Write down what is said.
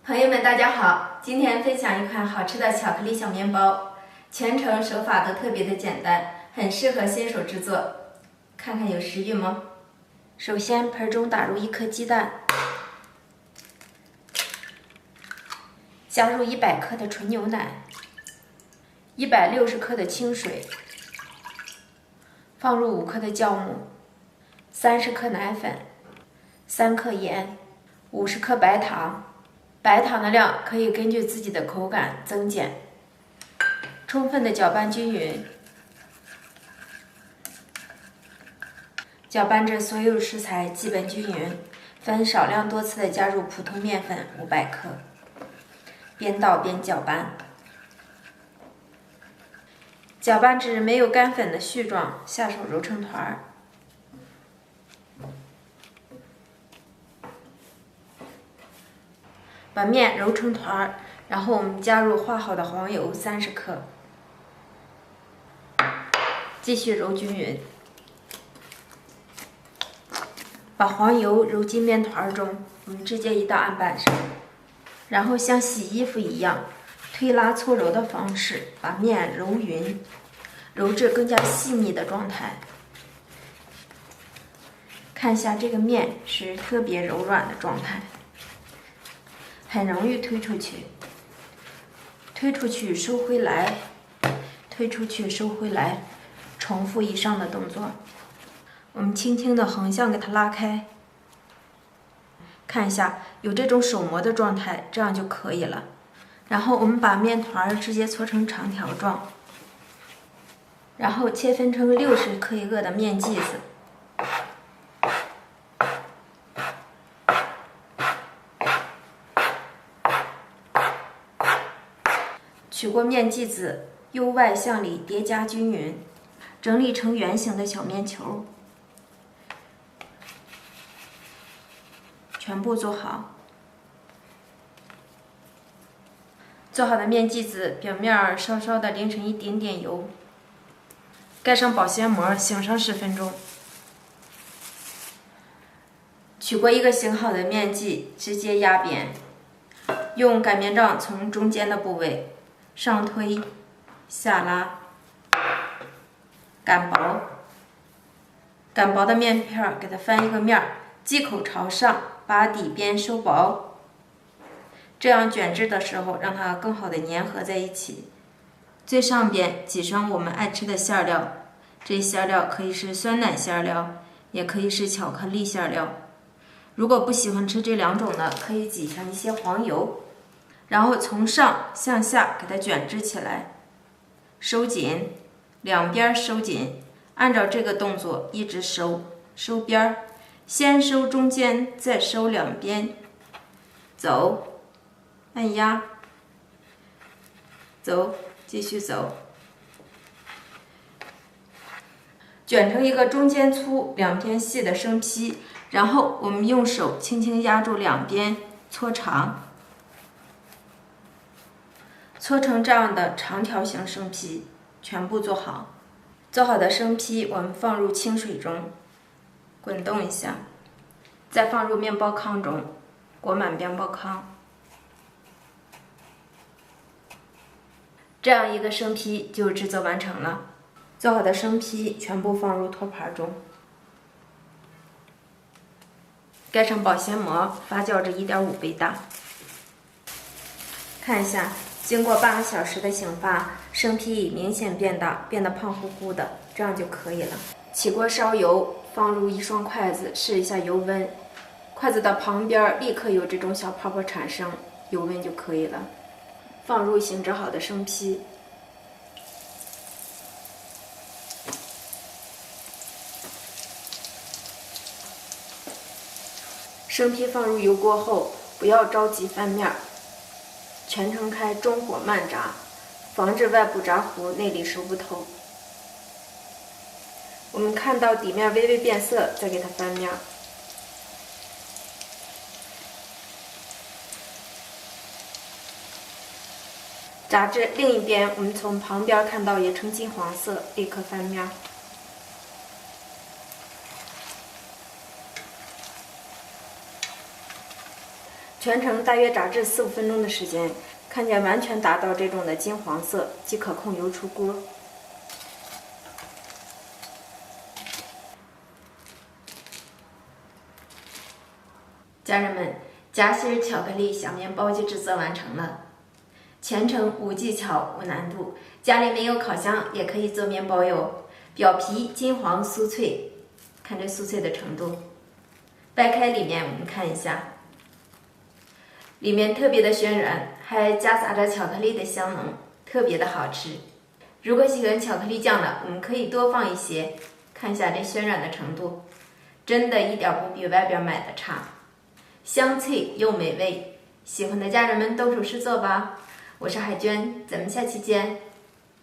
朋友们，大家好！今天分享一款好吃的巧克力小面包，全程手法都特别的简单，很适合新手制作。看看有食欲吗？首先，盆中打入1颗鸡蛋，加入100克的纯牛奶，160克的清水，放入5克的酵母，30克奶粉，3克盐，50克白糖。白糖的量可以根据自己的口感增减。充分的搅拌均匀，搅拌至所有食材基本均匀，分少量多次的加入普通面粉500克，边倒边搅拌，搅拌至没有干粉的絮状，下手揉成团儿。把面揉成团儿，然后我们加入化好的黄油30克，继续揉均匀。把黄油揉进面团中，我们直接移到案板上，然后像洗衣服一样，推拉搓揉的方式把面揉匀，揉至更加细腻的状态。看一下这个面是特别柔软的状态。很容易推出去，推出去收回来，推出去收回来，重复以上的动作。我们轻轻的横向给它拉开，看一下有这种手模的状态，这样就可以了。然后我们把面团直接搓成长条状，然后切分成60克一个的面剂子。取过面剂子，由外向里叠加均匀，整理成圆形的小面球，全部做好。做好的面剂子表面稍稍的淋上一点点油，盖上保鲜膜，醒上10分钟。取过一个醒好的面剂，直接压扁，用擀面杖从中间的部位上推下拉，擀薄，擀薄的面片给它翻一个面，剂口朝上，把底边收薄，这样卷制的时候让它更好的粘合在一起。最上边挤上我们爱吃的馅料，这馅料可以是酸奶馅料，也可以是巧克力馅料。如果不喜欢吃这2种呢，可以挤上一些黄油，然后从上向下给它卷制起来，收紧，两边收紧，按照这个动作一直收，收边儿，先收中间，再收两边，走，按压，走，继续走，卷成一个中间粗、两边细的生坯，然后我们用手轻轻压住两边，搓长。搓成这样的长条形生坯，全部做好。做好的生坯我们放入清水中，滚动一下，再放入面包糠中，裹满面包糠。这样一个生坯就制作完成了。做好的生坯全部放入托盘中，盖上保鲜膜，发酵至1.5倍大。看一下。经过8个小时的醒发，生坯已明显变大，变得胖乎乎的，这样就可以了。起锅烧油，放入1双筷子，试一下油温。筷子的旁边立刻有这种小泡泡产生，油温就可以了。放入醒制好的生坯，生坯放入油锅后，不要着急翻面。全程开中火慢炸，防止外部炸糊，内里熟不透。我们看到底面微微变色，再给它翻面。炸至另一边，我们从旁边看到也呈金黄色，立刻翻面。全程大约炸制4-5分钟的时间，看见完全达到这种的金黄色，即可控油出锅。家人们，夹心巧克力小面包就制作完成了，全程无技巧无难度，家里没有烤箱也可以做面包哟。表皮金黄酥脆，看这酥脆的程度。掰开里面我们看一下，里面特别的暄软，还夹杂着巧克力的香浓，特别的好吃。如果喜欢巧克力酱的，我们可以多放一些。看一下这暄软的程度，真的一点不比外边买的差，香脆又美味。喜欢的家人们动手试做吧。我是海娟，咱们下期见。